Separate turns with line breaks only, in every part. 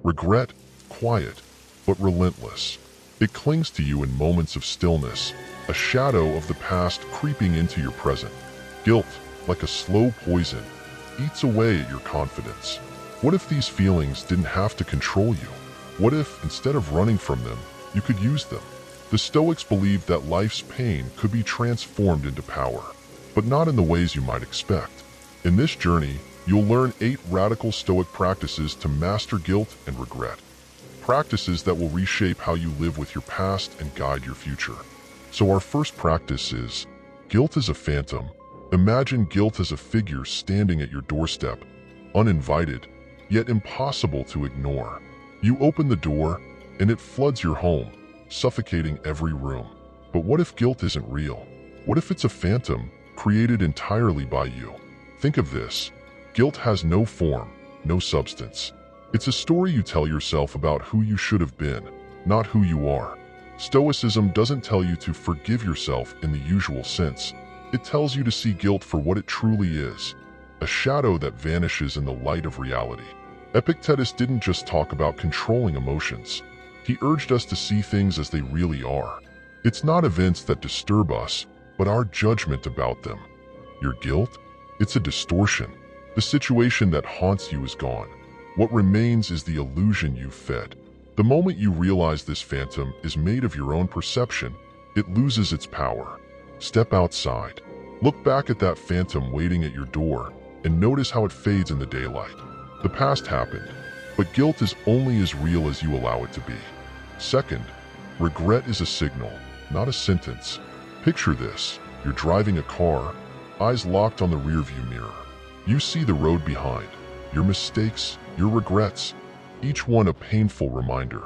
Regret, quiet, but relentless. It clings to you in moments of stillness, a shadow of the past creeping into your present. Guilt, like a slow poison, eats away at your confidence. What if these feelings didn't have to control you? What if, instead of running from them, you could use them? The Stoics believed that life's pain could be transformed into power, but not in the ways you might expect. In this journey, you'll learn 8 radical Stoic practices to master guilt and regret. Practices that will reshape how you live with your past and guide your future. So our first practice is, guilt is a phantom. Imagine guilt as a figure standing at your doorstep, uninvited, yet impossible to ignore. You open the door, and it floods your home, suffocating every room. But what if guilt isn't real? What if it's a phantom, created entirely by you? Think of this. Guilt has no form, no substance. It's a story you tell yourself about who you should have been, not who you are. Stoicism doesn't tell you to forgive yourself in the usual sense. It tells you to see guilt for what it truly is, a shadow that vanishes in the light of reality. Epictetus didn't just talk about controlling emotions. He urged us to see things as they really are. It's not events that disturb us, but our judgment about them. Your guilt? It's a distortion. The situation that haunts you is gone. What remains is the illusion you've fed. The moment you realize this phantom is made of your own perception, it loses its power. Step outside. Look back at that phantom waiting at your door and notice how it fades in the daylight. The past happened, but guilt is only as real as you allow it to be. Second, regret is a signal, not a sentence. Picture this. You're driving a car, eyes locked on the rearview mirror. You see the road behind, your mistakes, your regrets, each one a painful reminder.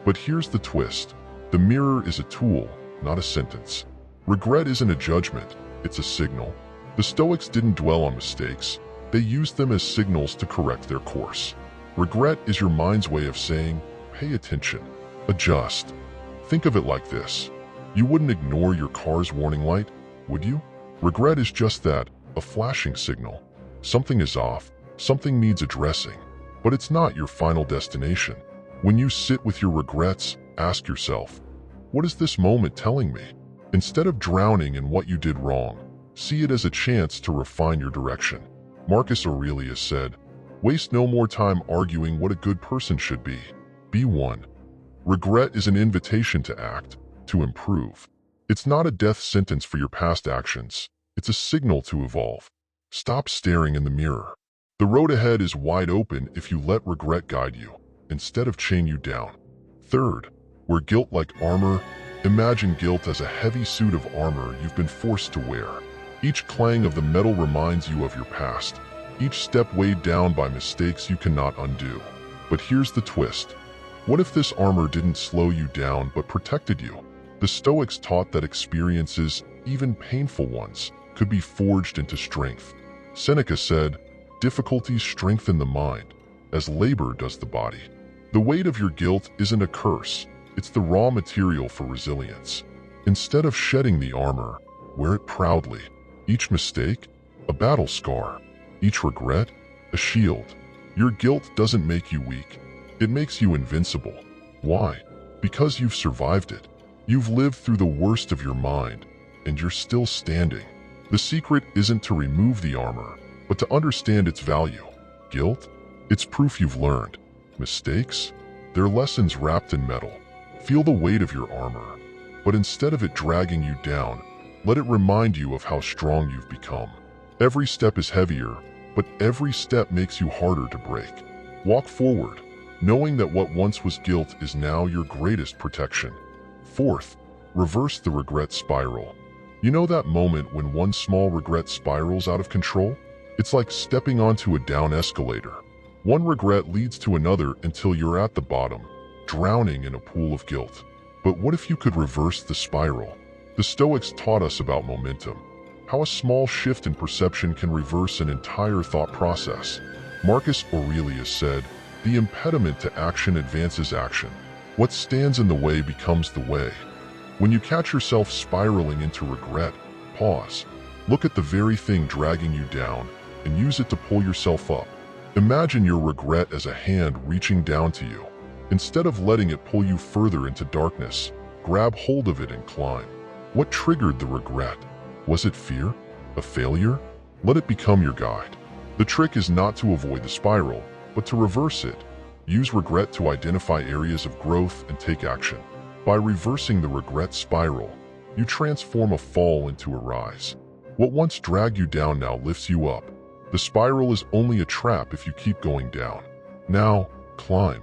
But here's the twist. The mirror is a tool, not a sentence. Regret isn't a judgment, it's a signal. The Stoics didn't dwell on mistakes. They used them as signals to correct their course. Regret is your mind's way of saying, pay attention, adjust. Think of it like this. You wouldn't ignore your car's warning light, would you? Regret is just that, a flashing signal. Something is off, something needs addressing. But it's not your final destination. When you sit with your regrets, ask yourself, what is this moment telling me? Instead of drowning in what you did wrong, see it as a chance to refine your direction. Marcus Aurelius said, waste no more time arguing what a good person should be. Be one. Regret is an invitation to act, to improve. It's not a death sentence for your past actions. It's a signal to evolve. Stop staring in the mirror. The road ahead is wide open if you let regret guide you, instead of chain you down. Third, wear guilt like armor. Imagine guilt as a heavy suit of armor you've been forced to wear. Each clang of the metal reminds you of your past, each step weighed down by mistakes you cannot undo. But here's the twist. What if this armor didn't slow you down but protected you? The Stoics taught that experiences, even painful ones, could be forged into strength. Seneca said, difficulties strengthen the mind, as labor does the body. The weight of your guilt isn't a curse, it's the raw material for resilience. Instead of shedding the armor, wear it proudly. Each mistake, a battle scar. Each regret, a shield. Your guilt doesn't make you weak. It makes you invincible. Why? Because you've survived it. You've lived through the worst of your mind, and you're still standing. The secret isn't to remove the armor, but to understand its value. Guilt? It's proof you've learned. Mistakes? They're lessons wrapped in metal. Feel the weight of your armor, but instead of it dragging you down, let it remind you of how strong you've become. Every step is heavier, but every step makes you harder to break. Walk forward, knowing that what once was guilt is now your greatest protection. Fourth, reverse the regret spiral. You know that moment when one small regret spirals out of control? It's like stepping onto a down escalator. One regret leads to another until you're at the bottom, drowning in a pool of guilt. But what if you could reverse the spiral? The Stoics taught us about momentum, how a small shift in perception can reverse an entire thought process. Marcus Aurelius said, the impediment to action advances action. What stands in the way becomes the way. When you catch yourself spiraling into regret, pause. Look at the very thing dragging you down and use it to pull yourself up. Imagine your regret as a hand reaching down to you. Instead of letting it pull you further into darkness, grab hold of it and climb. What triggered the regret? Was it fear? A failure? Let it become your guide. The trick is not to avoid the spiral, but to reverse it. Use regret to identify areas of growth and take action. By reversing the regret spiral, you transform a fall into a rise. What once dragged you down now lifts you up. The spiral is only a trap if you keep going down. Now, climb.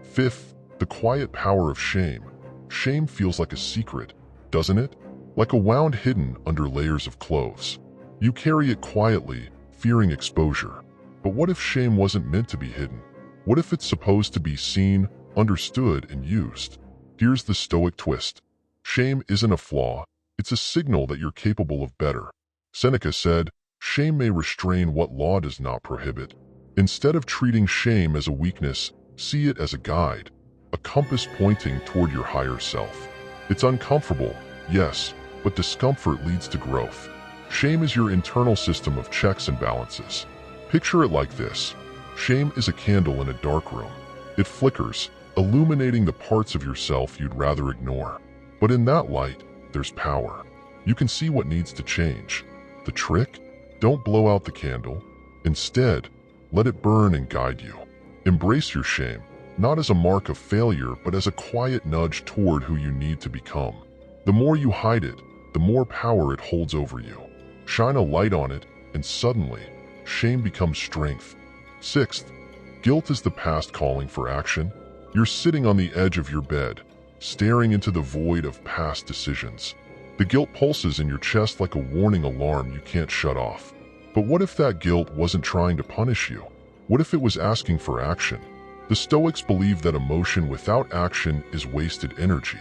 Fifth, the quiet power of shame. Shame feels like a secret, doesn't it? Like a wound hidden under layers of clothes. You carry it quietly, fearing exposure. But what if shame wasn't meant to be hidden? What if it's supposed to be seen, understood, and used? Here's the Stoic twist. Shame isn't a flaw, it's a signal that you're capable of better. Seneca said, "Shame may restrain what law does not prohibit." Instead of treating shame as a weakness, see it as a guide, a compass pointing toward your higher self. It's uncomfortable, yes, but discomfort leads to growth. Shame is your internal system of checks and balances. Picture it like this. Shame is a candle in a dark room. It flickers, illuminating the parts of yourself you'd rather ignore. But in that light, there's power. You can see what needs to change. The trick? Don't blow out the candle. Instead, let it burn and guide you. Embrace your shame, not as a mark of failure, but as a quiet nudge toward who you need to become. The more you hide it, the more power it holds over you. Shine a light on it, and suddenly, shame becomes strength. Sixth, guilt is the past calling for action. You're sitting on the edge of your bed, staring into the void of past decisions. The guilt pulses in your chest like a warning alarm you can't shut off. But what if that guilt wasn't trying to punish you? What if it was asking for action? The Stoics believe that emotion without action is wasted energy.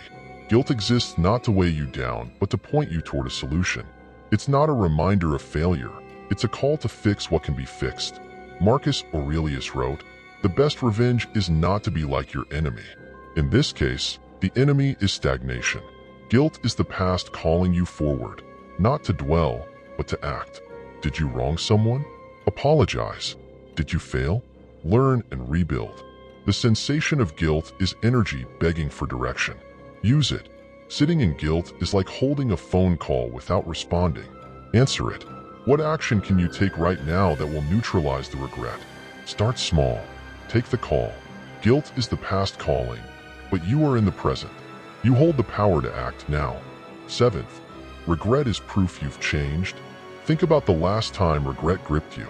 Guilt exists not to weigh you down, but to point you toward a solution. It's not a reminder of failure. It's a call to fix what can be fixed. Marcus Aurelius wrote, "The best revenge is not to be like your enemy." In this case, the enemy is stagnation. Guilt is the past calling you forward, not to dwell, but to act. Did you wrong someone? Apologize. Did you fail? Learn and rebuild. The sensation of guilt is energy begging for direction. Use it. Sitting in guilt is like holding a phone call without responding. Answer it. What action can you take right now that will neutralize the regret? Start small. Take the call. Guilt is the past calling, but you are in the present. You hold the power to act now. Seventh, regret is proof you've changed. Think about the last time regret gripped you.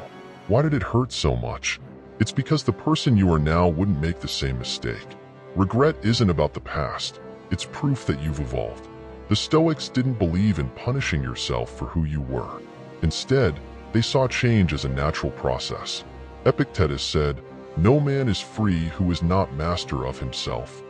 Why did it hurt so much? It's because the person you are now wouldn't make the same mistake. Regret isn't about the past. It's proof that you've evolved. The Stoics didn't believe in punishing yourself for who you were. Instead, they saw change as a natural process. Epictetus said, "No man is free who is not master of himself."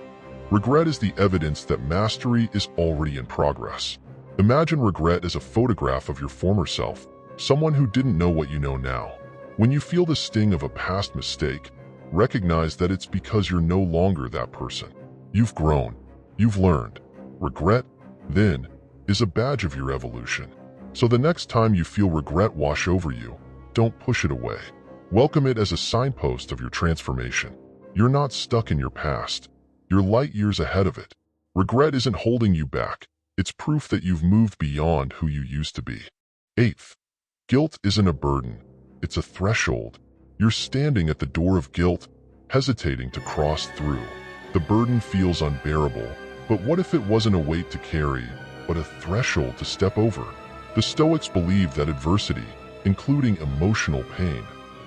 Regret is the evidence that mastery is already in progress. Imagine regret as a photograph of your former self, someone who didn't know what you know now. When you feel the sting of a past mistake, recognize that it's because you're no longer that person. You've grown. You've learned. Regret, then, is a badge of your evolution. So the next time you feel regret wash over you, don't push it away. Welcome it as a signpost of your transformation. You're not stuck in your past. You're light years ahead of it. Regret isn't holding you back. It's proof that you've moved beyond who you used to be. Eighth, guilt isn't a burden. It's a threshold. You're standing at the door of guilt, hesitating to cross through. The burden feels unbearable, but what if it wasn't a weight to carry, but a threshold to step over? The Stoics believed that adversity, including emotional pain,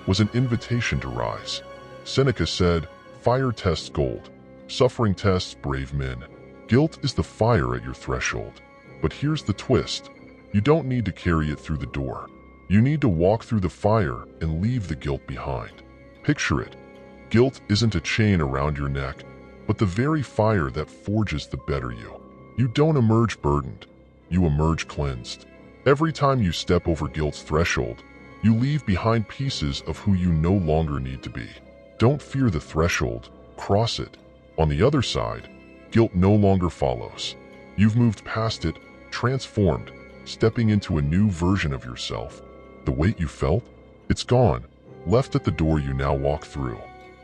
was an invitation to rise. Seneca said, "Fire tests gold. Suffering tests brave men." Guilt is the fire at your threshold. But here's the twist. You don't need to carry it through the door. You need to walk through the fire and leave the guilt behind. Picture it. Guilt isn't a chain around your neck, but the very fire that forges the better you. You don't emerge burdened. You emerge cleansed. Every time you step over guilt's threshold, you leave behind pieces of who you no longer need to be. Don't fear the threshold. Cross it. On the other side, guilt no longer follows. You've moved past it, transformed, stepping into a new version of yourself. The weight you felt? It's gone. left at the door you now walk through.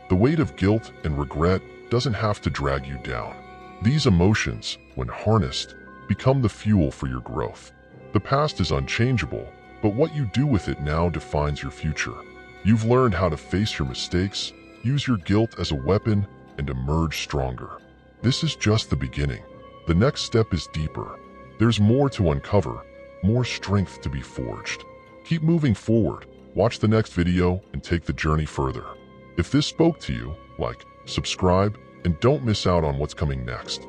The weight of guilt and regret doesn't have to drag you down. These emotions, when harnessed, become the fuel for your growth. The past is unchangeable, but what you do with it now defines your future. You've learned how to face your mistakes, use your guilt as a weapon, and emerge stronger. This is just the beginning. The next step is deeper. There's more to uncover, more strength to be forged. Keep moving forward, watch the next video, and take the journey further. If this spoke to you, like, subscribe, and don't miss out on what's coming next.